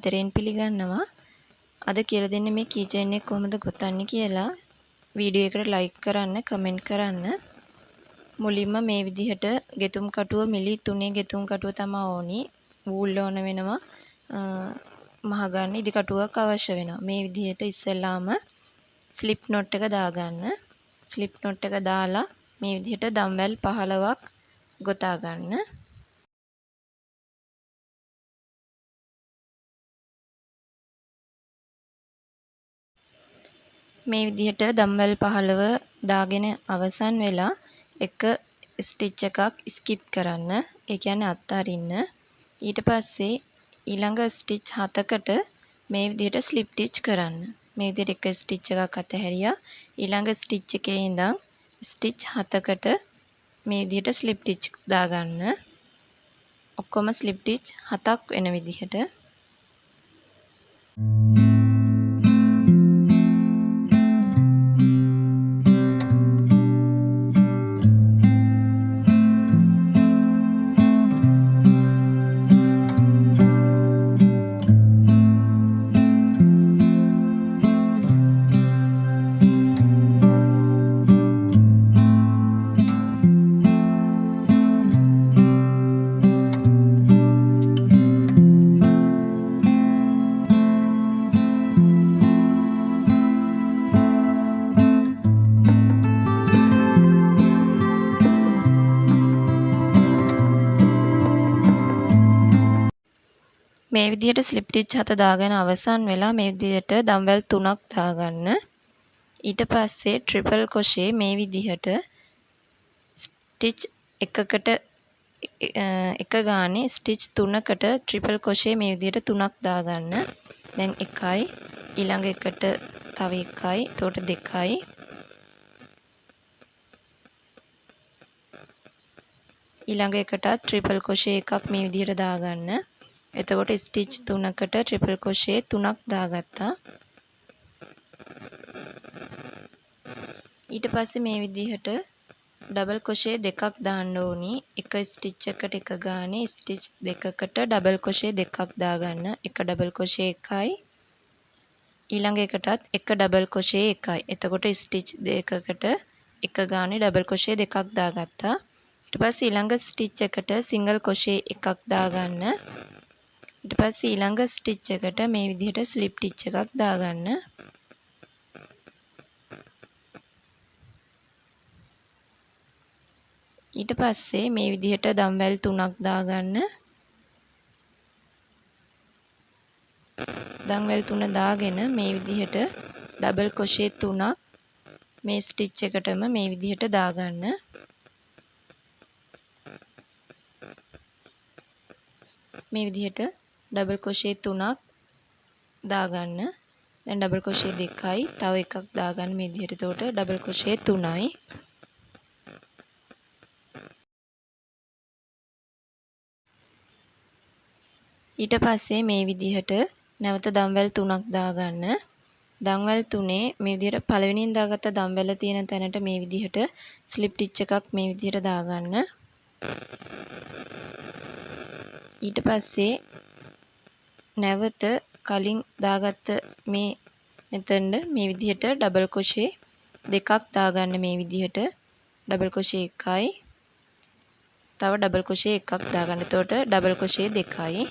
ආදරයෙන් පිළිගන්නවා. අද කියලා දෙන්නේ මේ keychain එක කොහොමද ගොතන්නේ කියලා. වීඩියෝ එකට like කරන්න, comment කරන්න. මුලින්ම මේ විදිහට ගෙතුම් කටුව මිලි 3 ගෙතුම් කටුව තමයි ඕනි. වූල් ඕන වෙනවා. මහගන්න ඉදි කටුවක් අවශ්‍ය වෙනවා. මේ විදිහට ඉස්සෙල්ලාම slip knot එක දාගන්න. slip knot එක දාලා මේ විදිහට දම්වැල් 15ක් ගොතා ගන්න. මේ විදිහට දම්වැල් 15 දාගෙන අවසන් වෙලා එක ස්ටිච් එකක් ස්කිප් කරන්න. ඒ කියන්නේ අත්හරින්න. ඊට පස්සේ ඊළඟ ස්ටිච් 7කට මේ විදිහට ස්ලිප් ටිච් කරන්න. මේ විදිහට එක ස්ටිච් එකක් අතහැරියා. ඊළඟ ස්ටිච් එකේ ඉඳන් ස්ටිච් 7කට මේ විදිහට ස්ලිප් ටිච් දාගන්න. ඔක්කොම ස්ලිප් ටිච් 7ක් වෙන විදිහට. මේ විදිහට ස්ලිප් ටිච් 7 දාගෙන අවසන් වෙලා මේ විදිහට දම්වැල් 3ක් දාගන්න. ඊට පස්සේ ට්‍රිපල් crochet මේ විදිහට ස්ටිච් එකකට එක ගානේ ස්ටිච් 3කට ට්‍රිපල් crochet මේ විදිහට 3ක් දාගන්න. දැන් 1යි ඊළඟ එකට තව 1යි එතකොට 2යි ඊළඟ එකටත් ට්‍රිපල් crochet එකක් මේ විදිහට දාගන්න. එතකොට ස්ටිච් 3කට ට්‍රිපල් crochet 3ක් දාගත්තා. ඊට පස්සේ මේ විදිහට ඩබල් crochet දෙකක් දාන්න ඕනි. එක ස්ටිච් එකට එක ගානේ ස්ටිච් දෙකකට ඩබල් crochet දෙකක් දාගන්න. එක ඩබල් crochet එකයි ඊළඟ එකටත් එක ඩබල් crochet එකයි. එතකොට ස්ටිච් දෙකකට එක ගානේ ඩබල් crochet දෙකක් දාගත්තා. ඊට පස්සේ ඊළඟ ස්ටිච් එකට සිංගල් crochet එකක් දාගන්න. ඊට පස්සේ ඊළඟ ස්ටිච් එකට මේ විදිහට ස්ලිප් ටිච් එකක් දාගන්න. ඊට පස්සේ මේ විදිහට දම්වැල් 3ක් දාගන්න. දම්වැල් 3 දාගෙන මේ විදිහට ඩබල් crochet 3ක් මේ ස්ටිච් එකටම මේ විදිහට දාගන්න. මේ විදිහට ඩබල් crochet 3ක් දාගන්න. දැන් ඩබල් crochet 2යි තව එකක් දාගන්න මේ විදිහට. එතකොට ඩබල් crochet 3යි. ඊට පස්සේ මේ විදිහට නැවත දම්වැල් 3ක් දාගන්න. දම්වැල් 3 මේ විදිහට පළවෙනියෙන් දාගත්ත දම්වැල තියෙන තැනට මේ විදිහට ස්ලිප් ටිච් එකක් මේ විදිහට දාගන්න. ඊට පස්සේ නැවත කලින් දාගත්ත මේ මෙතනද මේ විදිහට ඩබල් crochet දෙකක් දාගන්න. මේ විදිහට ඩබල් crochet එකයි තව ඩබල් crochet එකක් දාගන්න. එතකොට ඩබල් crochet දෙකයි.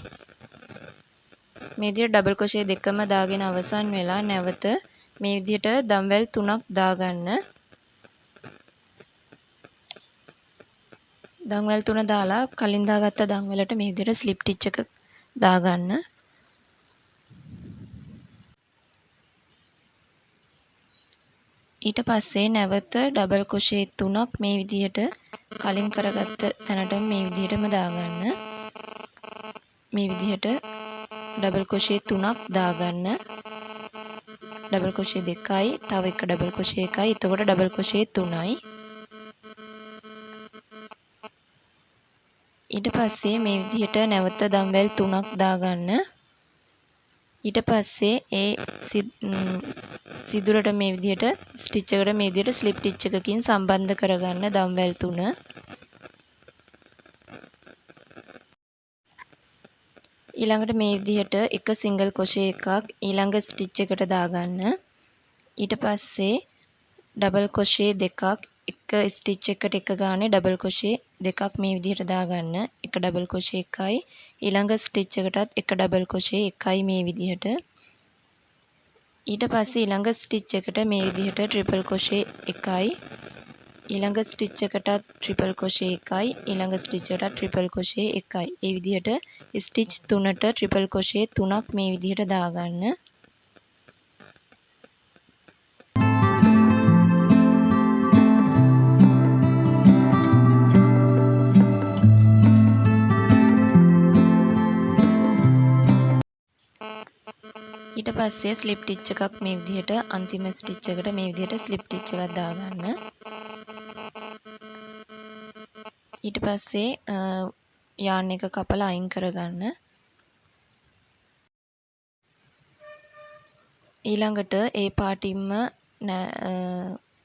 මේ විදිහට ඩබල් crochet දෙකම දාගෙන අවසන් වෙලා නැවත මේ විදිහට දම්වැල් 3ක් දාගන්න. දම්වැල් 3 දාලා කලින් දාගත්ත දම්වැලට මේ විදිහට ස්ලිප් ටිච් එක දාගන්න. ඊට පස්සේ නැවත ඩබල් crochet 3ක් මේ විදිහට කලින් කරගත්ත තැනට මේ විදිහටම දාගන්න. මේ විදිහට ඩබල් crochet 3ක් දාගන්න. ඩබල් crochet දෙකයි තව එක ඩබල් crochet එකයි. එතකොට ඩබල් crochet 3යි. ඊට පස්සේ මේ විදිහට නැවත දම්වැල් 3ක් දාගන්න. ඊට පස්සේ ඒ සිදුරට මේ විදිහට ස්ටිච් එකට මේ විදිහට ස්ලිප් ටිච් එකකින් සම්බන්ධ කරගන්න දම්වැල් 3. ඊළඟට මේ විදිහට එක සිංගල් crochet එකක් ඊළඟ ස්ටිච් එකට දාගන්න. ඊට පස්සේ ඩබල් crochet දෙකක් එක ස්ටිච් එකට එක ගානේ ඩබල් crochet දෙකක් මේ විදිහට දාගන්න. එක ඩබල් crochet එකයි ඊළඟ ස්ටිච් එකටත් එක ඩබල් crochet එකයි මේ විදිහට. ඊට පස්සේ ඊළඟ ස්ටිච් එකට මේ විදිහට ට්‍රිපල් crochet එකයි ඊළඟ ස්ටිච් එකටත් ට්‍රිපල් crochet එකයි ඊළඟ ස්ටිච් එකටත් ට්‍රිපල් crochet එකයි. ඒ විදිහට ස්ටිච් 3ට ට්‍රිපල් crochet 3ක් මේ විදිහට දාගන්න. ඊට පස්සේ ස්ලිප් ටිච් එකක් මේ විදිහට අන්තිම ස්ටිච් එකට මේ විදිහට ස්ලිප් ටිච් එකක් දාගන්න. ඊට පස්සේ යාන් එක කපලා අයින් කරගන්න. ඊළඟට ඒ පාටින්ම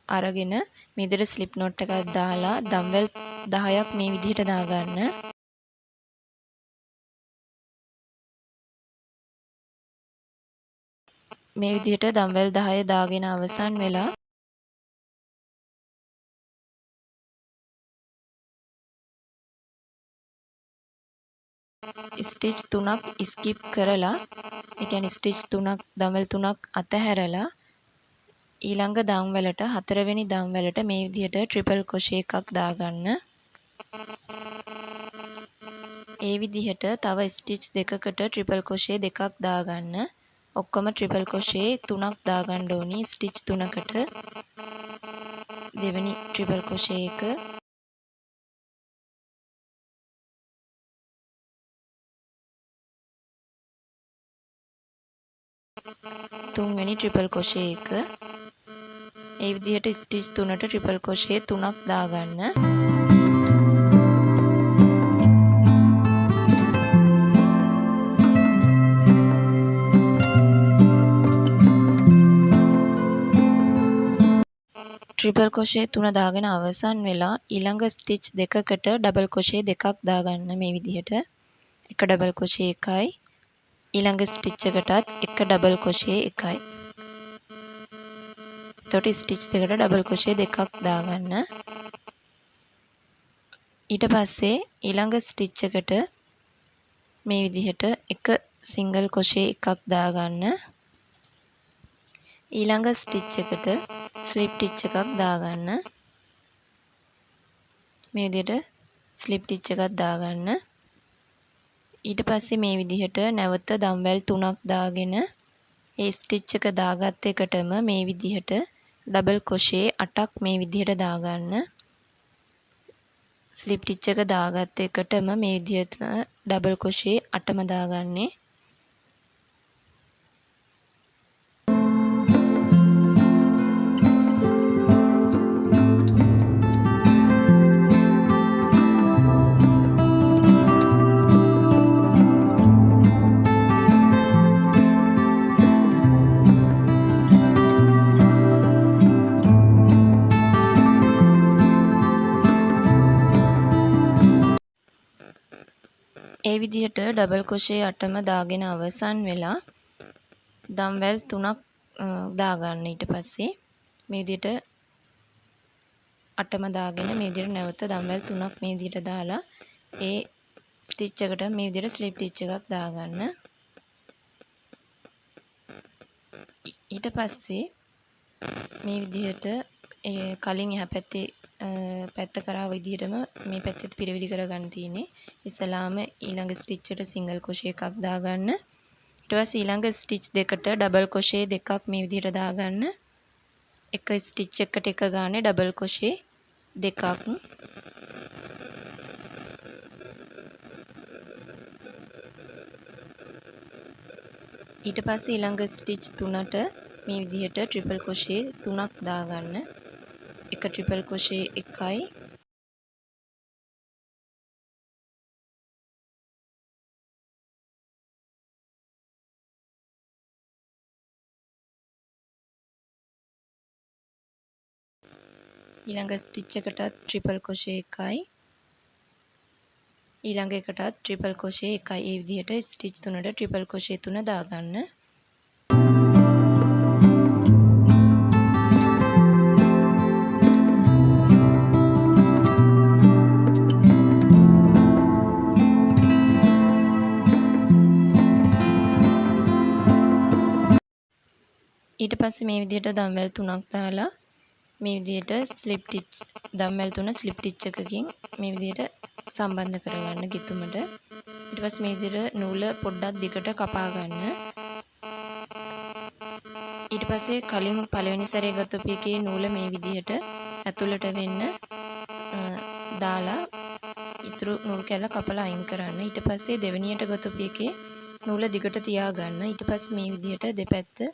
අරගෙන මේ විදිහට ස්ලිප් knot එකක් දාලා දම්වැල් 10ක් මේ විදිහට දාගන්න. මේ විදිහට දම්වැල් 10 දාගෙන අවසන් වෙලා ස්ටිච් 3ක් ස්කිප් කරලා ඒ කියන්නේ ස්ටිච් 3ක් දම්වැල් 3ක් අතහැරලා ඊළඟ දම්වැලට හතරවෙනි දම්වැලට මේ විදිහට ට්‍රිපල් crochet එකක් දාගන්න. ඒ විදිහට තව ස්ටිච් දෙකකට ට්‍රිපල් crochet දෙකක් දාගන්න. ඔක්කොම ට්‍රිපල් crochet 3ක් දාගන්න ඕනි ස්ටිච් 3කට. දෙවෙනි ට්‍රිපල් crochet එක තුන්වෙනි ට්‍රිපල් crochet එක. ඒ විදිහට ස්ටිච් 3ට ට්‍රිපල් crochet 3ක් දාගන්න. ට්‍රිපල් crochet 3 දාගෙන අවසන් වෙලා ඊළඟ ස්ටිච් දෙකකට ඩබල් crochet දෙකක් දාගන්න මේ විදිහට. එක ඩබල් crochet එකයි ඊළඟ ස්ටිච් එකටත් එක ඩබල් crochet එකයි. එතකොට ස්ටිච් දෙකට ඩබල් crochet දෙකක් දාගන්න. ඊට පස්සේ ඊළඟ ස්ටිච් එකට මේ විදිහට එක සිංගල් crochet එකක් දාගන්න. ඊළඟ ස්ටිච් එකට ස්ලිප් ටිච් එකක් දාගන්න. මේ විදිහට ස්ලිප් ටිච් එකක් දාගන්න. ඊට පස්සේ මේ විදිහට නැවත දම්වැල් 3ක් දාගෙන ඒ ස්ටිච් එක දාගත් එකටම මේ විදිහට ඩබල් crochet 8ක් මේ විදිහට දාගන්න. ස්ලිප් ටිච් එක දාගත් එකටම මේ විදිහට ඩබල් crochet 8ම දාගන්නේ. ඒ විදිහට ඩබල් crochet 8ම දාගෙන අවසන් වෙලා දම්වැල් 3ක් දාගන්න. ඊට පස්සේ මේ විදිහට 8ම දාගෙන මේ විදිහට නැවත දම්වැල් 3ක් මේ විදිහට දාලා ඒ ස්ටිච් එකට මේ විදිහට ස්ලිප් ටිච් එකක් දාගන්න. ඊට පස්සේ මේ විදිහට කලින් එහා පැත්තේ පැත්ත කරා විදිහටම මේ පැත්තට පිරවිලි කරගන්න තියෙන්නේ. ඉස්සලාම ඊළඟ ස්ටිච් එකට සිංගල් crochet එකක් දාගන්න. ඊට පස්සේ ඊළඟ ස්ටිච් දෙකට ඩබල් crochet දෙකක් මේ විදිහට දාගන්න. එක ස්ටිච් එකට එක ගානේ ඩබල් crochet දෙකක්. ඊට පස්සේ ඊළඟ ස්ටිච් 3ට මේ විදිහට ට්‍රිපල් crochet 3ක් දාගන්න. එක ට්‍රිපල් crochet එකයි ඊළඟ ස්ටිච් එකටත් ට්‍රිපල් crochet එකයි ඊළඟ එකටත් ට්‍රිපල් ක්‍රොෂේ එකයි. ඒ විදිහට ස්ටිච් 3ට ට්‍රිපල් ක්‍රොෂේ 3 දාගන්න. ඊට පස්සේ මේ විදිහට දම්වැල් 3ක් දාලා මේ විදිහට ස්ලිප් ටිච් දම්වැල් 3 ස්ලිප් ටිච් එකකින් මේ විදිහට සම්බන්ධ කරගන්න ගිතුමට. ඊට පස්සේ මේ විදිහට නූල පොඩ්ඩක් දිගට කපා ගන්න. ඊට පස්සේ කලින් පළවෙනි සැරේ ගත්ත එකේ නූල මේ විදිහට ඇතුළට වෙන්න දාලා ඉතුරු නූල් කැල්ල කපලා අයින් කරන්න. ඊට පස්සේ දෙවෙනියට ගත්ත එකේ නූල දිගට තියාගන්න. ඊට පස්සේ මේ විදිහට දෙපැත්ත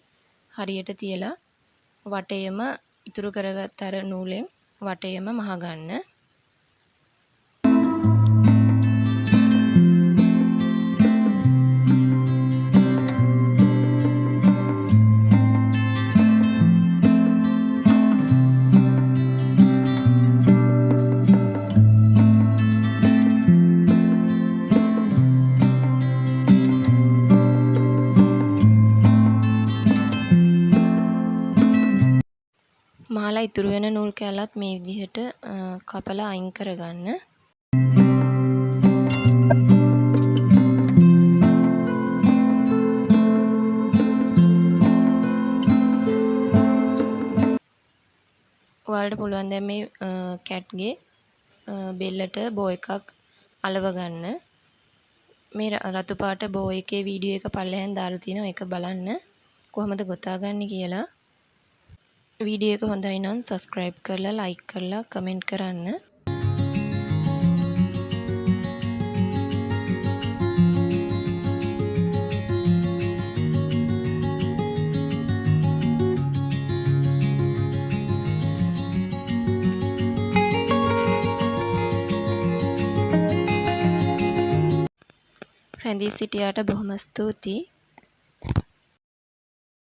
හරියට තියලා වටේම ඉතුරු කරගත් අර නූලෙන් වටේම මහගන්න. මහලා ඉතුරු වෙන නූල් කැලත් මේ විදිහට කපලා අයින් කරගන්න. ඔයාලට පුළුවන් දැන් මේ කැට්ගේ බෙල්ලට බෝ එකක් අලව ගන්න. මේ රතු පාට බෝ එකේ වීඩියෝ එක පල්ලෙහෙන් දාලා තියෙනවා. ඒක බලන්න කොහොමද ගොතාගන්නේ කියලා. වීඩියෝ එක හොඳයි නම් සබස්ක්‍රයිබ් කරලා ලයික් කරලා කමෙන්ට් කරන්න. රැඳී සිටියාට බොහොම ස්තුතියි.